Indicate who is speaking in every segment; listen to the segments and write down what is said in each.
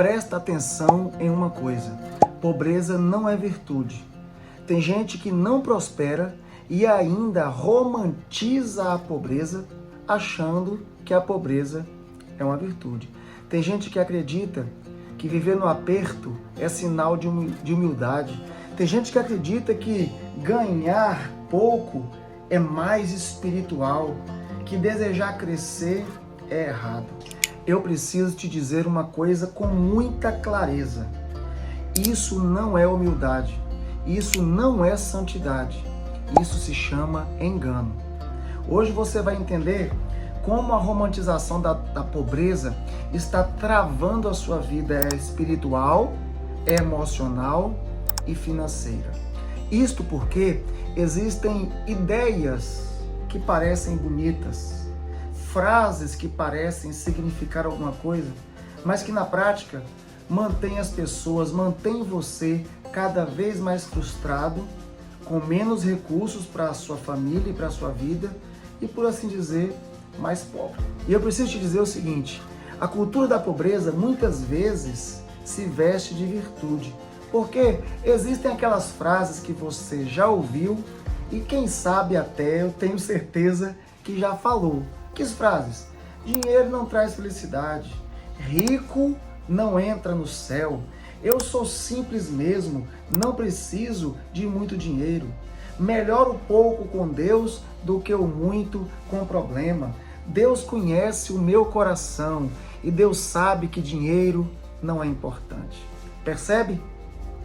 Speaker 1: presta atenção em uma coisa: pobreza não é virtude. Tem gente que não prospera e ainda romantiza a pobreza, achando que a pobreza é uma virtude. Tem gente que acredita que viver no aperto é sinal de humildade. Tem gente que acredita que ganhar pouco é mais espiritual, que desejar crescer é errado. Eu preciso te dizer uma coisa com muita clareza. Isso não é humildade. Isso não é santidade. Isso se chama engano. Hoje você vai entender como a romantização da pobreza está travando a sua vida espiritual, emocional e financeira. Isto porque existem ideias que parecem bonitas, frases que parecem significar alguma coisa, mas que na prática mantém as pessoas, mantém você cada vez mais frustrado, com menos recursos para a sua família e para a sua vida e, por assim dizer, mais pobre. E eu preciso te dizer o seguinte: a cultura da pobreza muitas vezes se veste de virtude, porque existem aquelas frases que você já ouviu e quem sabe até eu tenho certeza que já falou. Que frases? Dinheiro não traz felicidade, rico não entra no céu, eu sou simples mesmo, não preciso de muito dinheiro. Melhor o pouco com Deus do que o muito com problema. Deus conhece o meu coração e Deus sabe que dinheiro não é importante. Percebe?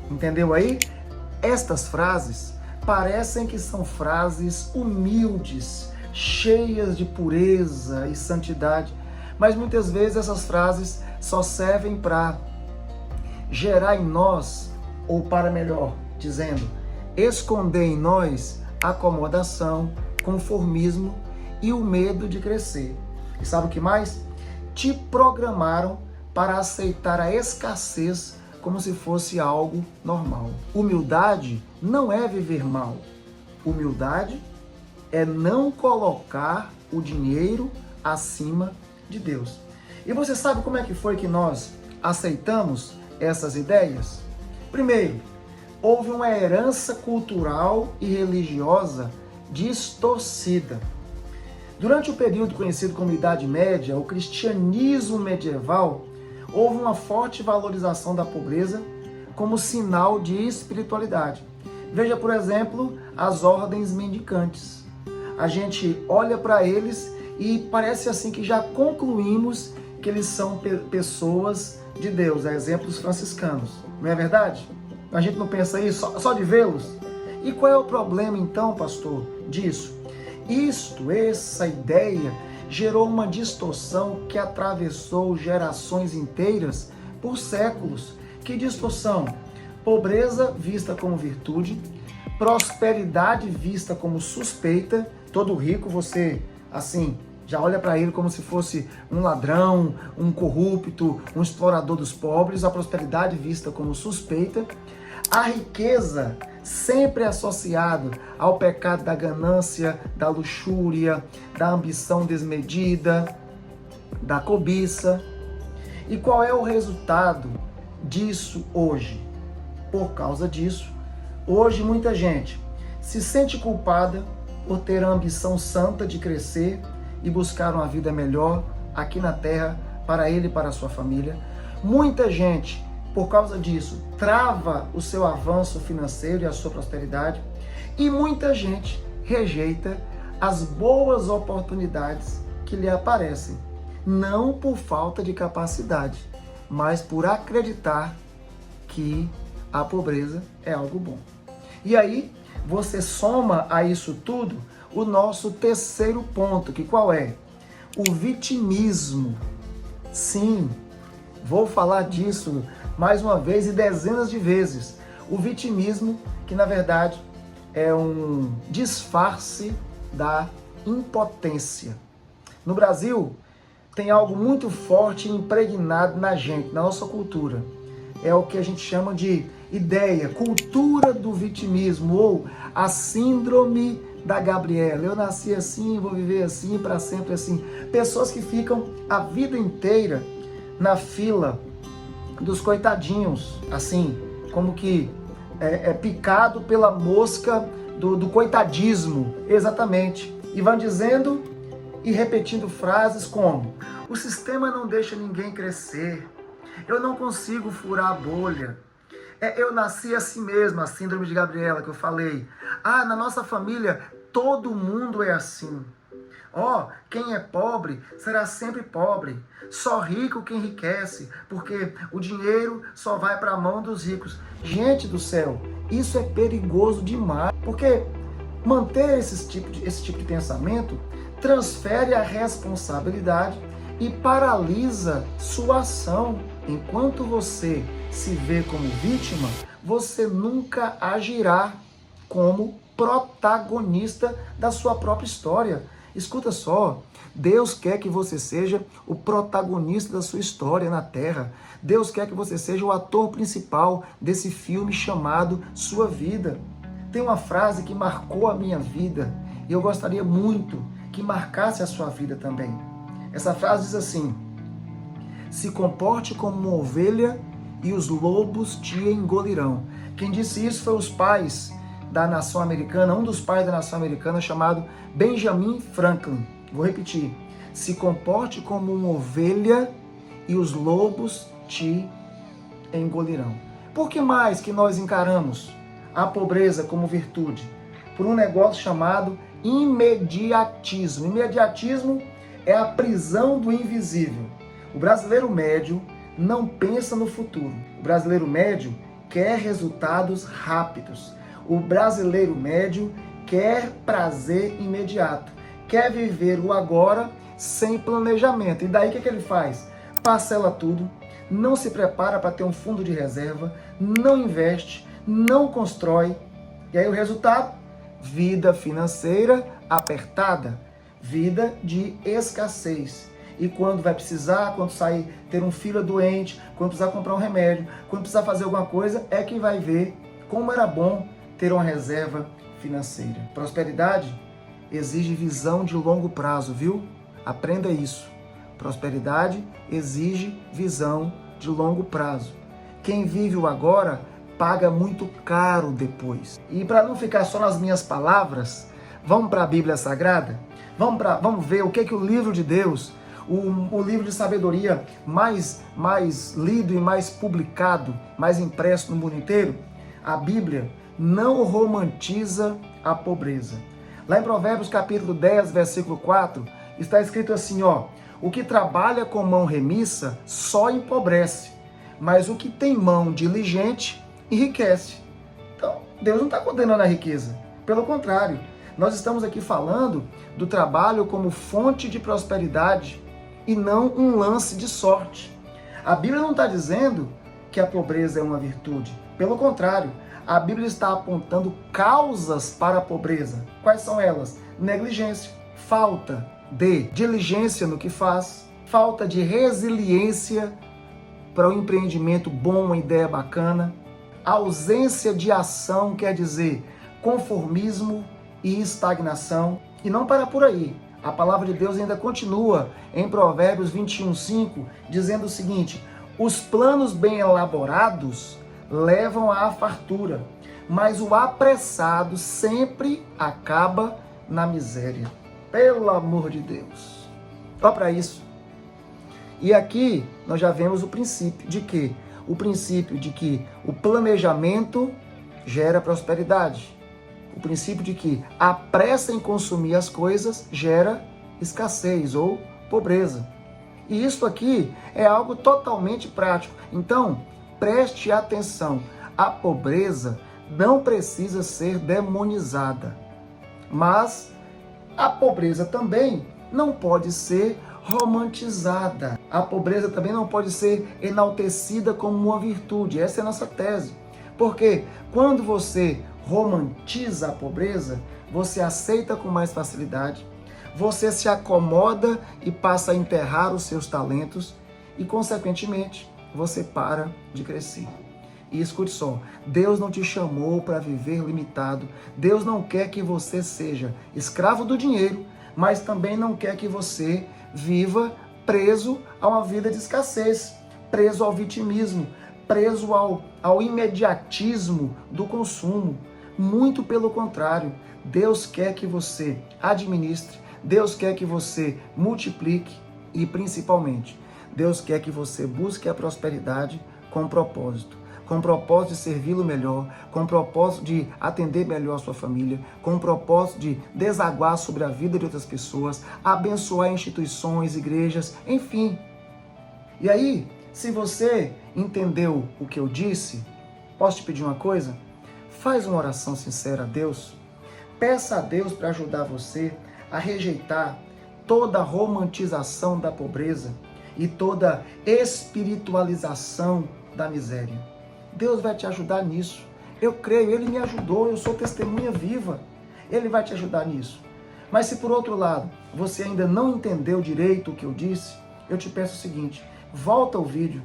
Speaker 1: Entendeu aí? Estas frases parecem que são frases humildes, cheias de pureza e santidade, mas muitas vezes essas frases só servem para gerar em nós, ou para melhor dizendo, esconder em nós acomodação, conformismo e o medo de crescer. E sabe o que mais? Te programaram para aceitar a escassez como se fosse algo normal. Humildade não é viver mal. Humildade é não colocar o dinheiro acima de Deus. E você sabe como é que foi que nós aceitamos essas ideias? Primeiro, houve uma herança cultural e religiosa distorcida. Durante o período conhecido como Idade Média, o cristianismo medieval, houve uma forte valorização da pobreza como sinal de espiritualidade. Veja, por exemplo, as ordens mendicantes. A gente olha para eles e parece assim que já concluímos que eles são pessoas de Deus, exemplos franciscanos. Não é verdade? A gente não pensa isso só de vê-los? E qual é o problema então, pastor, disso? Essa ideia gerou uma distorção que atravessou gerações inteiras por séculos. Que distorção? Pobreza vista como virtude, prosperidade vista como suspeita. Todo rico, você, assim, já olha para ele como se fosse um ladrão, um corrupto, um explorador dos pobres. A prosperidade vista como suspeita. A riqueza sempre associada ao pecado da ganância, da luxúria, da ambição desmedida, da cobiça. E qual é o resultado disso hoje? Por causa disso, hoje muita gente se sente culpada por ter a ambição santa de crescer e buscar uma vida melhor aqui na terra para ele e para a sua família. Muita gente, por causa disso, trava o seu avanço financeiro e a sua prosperidade. E muita gente rejeita as boas oportunidades que lhe aparecem, não por falta de capacidade, mas por acreditar que a pobreza é algo bom. E aí, você soma a isso tudo o nosso terceiro ponto, que qual é? O vitimismo. Sim, vou falar disso mais uma vez e dezenas de vezes. O vitimismo, que na verdade é um disfarce da impotência. No Brasil, tem algo muito forte e impregnado na gente, na nossa cultura. É o que a gente chama de ideia, cultura do vitimismo, ou a síndrome da Gabriela. Eu nasci assim, vou viver assim, para sempre assim. Pessoas que ficam a vida inteira na fila dos coitadinhos, assim, como que picado pela mosca do coitadismo, exatamente. E vão dizendo e repetindo frases como: o sistema não deixa ninguém crescer, eu não consigo furar a bolha, eu nasci assim mesmo, a síndrome de Gabriela que eu falei. Na nossa família todo mundo é assim. Quem é pobre será sempre pobre. Só rico quem enriquece, porque o dinheiro só vai para a mão dos ricos. Gente do céu, isso é perigoso demais, porque manter esse tipo de pensamento transfere a responsabilidade e paralisa sua ação. Enquanto você se vê como vítima, você nunca agirá como protagonista da sua própria história. Escuta só, Deus quer que você seja o protagonista da sua história na Terra. Deus quer que você seja o ator principal desse filme chamado Sua Vida. Tem uma frase que marcou a minha vida e eu gostaria muito que marcasse a sua vida também. Essa frase diz assim: se comporte como uma ovelha e os lobos te engolirão. Quem disse isso foi os pais da nação americana, um dos pais da nação americana chamado Benjamin Franklin. Vou repetir: se comporte como uma ovelha e os lobos te engolirão. Por que mais que nós encaramos a pobreza como virtude? Por um negócio chamado imediatismo. Imediatismo é a prisão do invisível. O brasileiro médio não pensa no futuro. O brasileiro médio quer resultados rápidos. O brasileiro médio quer prazer imediato. Quer viver o agora sem planejamento. E daí o que ele faz? Parcela tudo, não se prepara para ter um fundo de reserva, não investe, não constrói. E aí o resultado? Vida financeira apertada, vida de escassez. E quando vai precisar, quando sair, ter um filho doente, quando precisar comprar um remédio, quando precisar fazer alguma coisa, é que vai ver como era bom ter uma reserva financeira. Prosperidade exige visão de longo prazo, viu? Aprenda isso. Prosperidade exige visão de longo prazo. Quem vive o agora paga muito caro depois. E para não ficar só nas minhas palavras, vamos para a Bíblia Sagrada? Vamos ver o que o livro de Deus, o livro de sabedoria mais lido e mais publicado, mais impresso no mundo inteiro. A Bíblia não romantiza a pobreza. Lá em Provérbios capítulo 10, versículo 4, está escrito assim, o que trabalha com mão remissa só empobrece, mas o que tem mão diligente enriquece. Então, Deus não está condenando a riqueza. Pelo contrário, nós estamos aqui falando do trabalho como fonte de prosperidade e não um lance de sorte. A Bíblia não está dizendo que a pobreza é uma virtude. Pelo contrário, a Bíblia está apontando causas para a pobreza. Quais são elas? Negligência, falta de diligência no que faz, falta de resiliência para um empreendimento bom, uma ideia bacana, ausência de ação, quer dizer, conformismo e estagnação. E não para por aí. A palavra de Deus ainda continua em Provérbios 21:5, dizendo o seguinte: os planos bem elaborados levam à fartura, mas o apressado sempre acaba na miséria. Pelo amor de Deus. Olha para isso. E aqui nós já vemos o princípio de quê? O princípio de que o planejamento gera prosperidade. O princípio de que a pressa em consumir as coisas gera escassez ou pobreza. E isso aqui é algo totalmente prático. Então, preste atenção. A pobreza não precisa ser demonizada. Mas a pobreza também não pode ser romantizada. A pobreza também não pode ser enaltecida como uma virtude. Essa é a nossa tese. Porque quando você romantiza a pobreza, você aceita com mais facilidade, você se acomoda e passa a enterrar os seus talentos e, consequentemente, você para de crescer. E escute só, Deus não te chamou para viver limitado. Deus não quer que você seja escravo do dinheiro, mas também não quer que você viva preso a uma vida de escassez. preso ao vitimismo, preso ao imediatismo do consumo. Muito pelo contrário, Deus quer que você administre, Deus quer que você multiplique e, principalmente, Deus quer que você busque a prosperidade com propósito de servi-lo melhor, com propósito de atender melhor a sua família, com propósito de desaguar sobre a vida de outras pessoas, abençoar instituições, igrejas, enfim. E aí, se você entendeu o que eu disse, posso te pedir uma coisa? Faz uma oração sincera a Deus. Peça a Deus para ajudar você a rejeitar toda a romantização da pobreza e toda espiritualização da miséria. Deus vai te ajudar nisso. Eu creio, Ele me ajudou, eu sou testemunha viva. Ele vai te ajudar nisso. Mas se por outro lado, você ainda não entendeu direito o que eu disse, eu te peço o seguinte, volta o vídeo.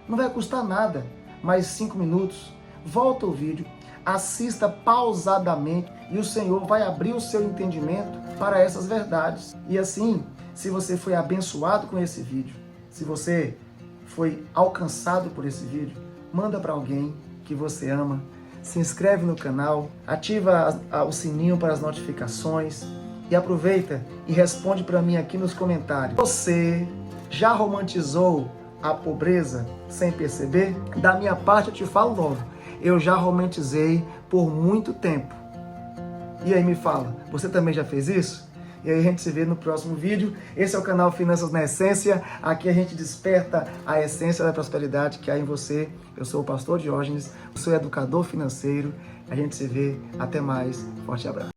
Speaker 1: Não vai custar nada, mais 5 minutos. Volta o vídeo, assista pausadamente e o Senhor vai abrir o seu entendimento para essas verdades. E assim, se você foi abençoado com esse vídeo, se você foi alcançado por esse vídeo, manda para alguém que você ama, se inscreve no canal, ativa o sininho para as notificações e aproveita e responde para mim aqui nos comentários. Você já romantizou a pobreza sem perceber? Da minha parte eu te falo logo, eu já romantizei por muito tempo. E aí me fala, você também já fez isso? E aí a gente se vê no próximo vídeo. Esse é o canal Finanças na Essência. Aqui a gente desperta a essência da prosperidade que há em você. Eu sou o pastor Diógenes, sou educador financeiro. A gente se vê. Até mais. Forte abraço.